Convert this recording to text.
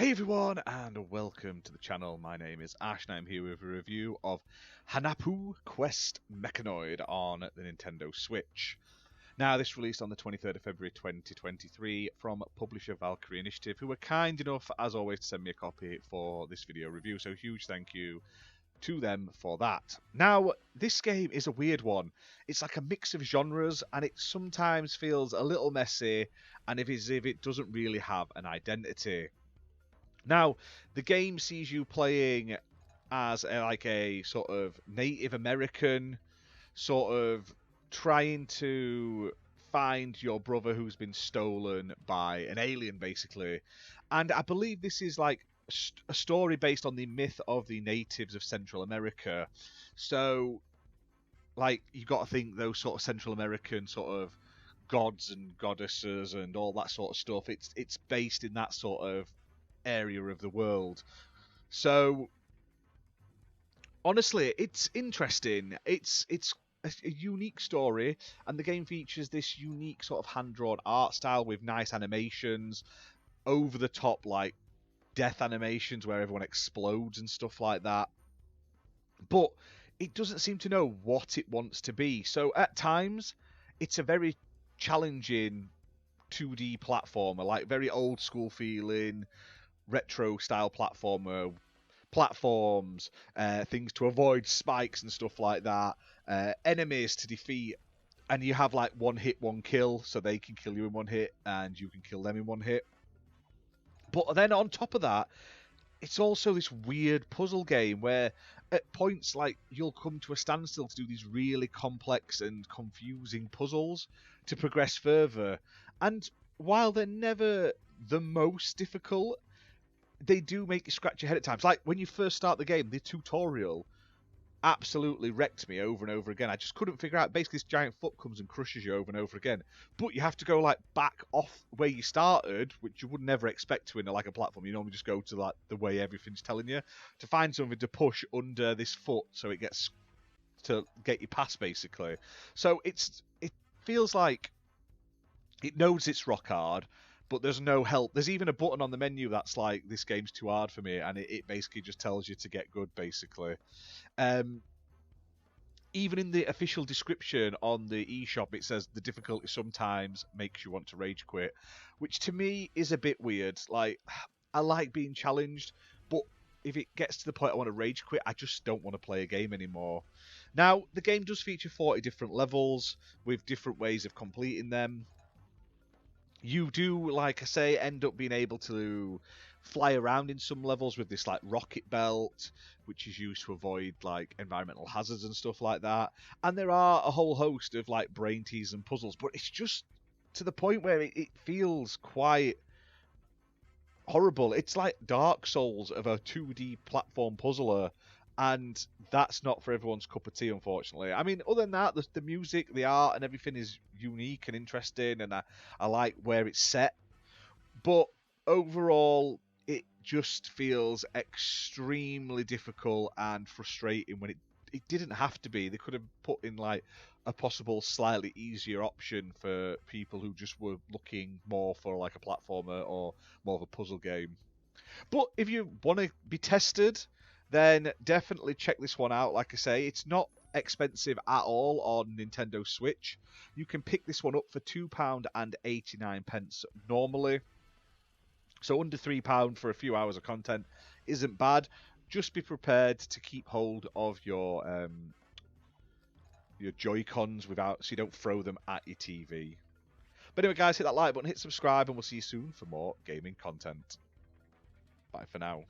Hey everyone, and welcome to the channel. My name is Ash, and I'm here with a review of Hunahpu Quest Mechanoid on the Nintendo Switch. Now, this released on the 23rd of February 2023 from publisher Valkyrie Initiative, who were kind enough, as always, to send me a copy for this video review, so huge thank you to them for that. Now, this game is a weird one. It's like a mix of genres, and it sometimes feels a little messy, and as if it doesn't really have an identity. Now, the game sees you playing as a sort of Native American, sort of trying to find your brother who's been stolen by an alien, basically. And I believe this is like a story based on the myth of the natives of Central America. So, like, you got to think those sort of Central American sort of gods and goddesses and all that sort of stuff. It's based in that sort of area of the world. So honestly, it's interesting. It's a unique story, and the game features this unique sort of hand-drawn art style with nice animations, over the top like death animations where everyone explodes and stuff like that. But it doesn't seem to know what it wants to be. So at times it's a very challenging 2D platformer, like very old school feeling, retro style platforms, things to avoid, spikes and stuff like that, enemies to defeat, and you have like one hit, one kill, so they can kill you in one hit and you can kill them in one hit. But then on top of that, it's also this weird puzzle game where at points like you'll come to a standstill to do these really complex and confusing puzzles to progress further. And while they're never the most difficult, they do make you scratch your head at times. Like when you first start the game, the tutorial absolutely wrecked me over and over again. I just couldn't figure out. Basically, this giant foot comes and crushes you over and over again. But you have to go like back off where you started, which you would never expect to in like a platform. You normally just go to like the way everything's telling you to find something to push under this foot so it gets to get you past, basically. So it feels like it knows it's rock hard, but there's no help. There's even a button on the menu that's like, this game's too hard for me, and it basically just tells you to get good, basically. Even in the official description on the eShop, it says the difficulty sometimes makes you want to rage quit, which to me is a bit weird. Like, I like being challenged, but if it gets to the point I want to rage quit, I just don't want to play a game anymore. Now, the game does feature 40 different levels with different ways of completing them. You do, like I say, end up being able to fly around in some levels with this like rocket belt, which is used to avoid like environmental hazards and stuff like that. And there are a whole host of like brain teasers and puzzles, but it's just to the point where it feels quite horrible. It's like Dark Souls of a 2D platform puzzler, and that's not for everyone's cup of tea, unfortunately. I mean, other than that, the music, the art, and everything is unique and interesting, and I like where it's set. But overall, it just feels extremely difficult and frustrating when it didn't have to be. They could have put in like a possible slightly easier option for people who just were looking more for like a platformer or more of a puzzle game. But if you want to be tested, then definitely check this one out. Like I say, it's not expensive at all on Nintendo Switch. You can pick this one up for £2.89 normally. So under £3 for a few hours of content isn't bad. Just be prepared to keep hold of your Joy-Cons so you don't throw them at your TV. But anyway, guys, hit that like button, hit subscribe, and we'll see you soon for more gaming content. Bye for now.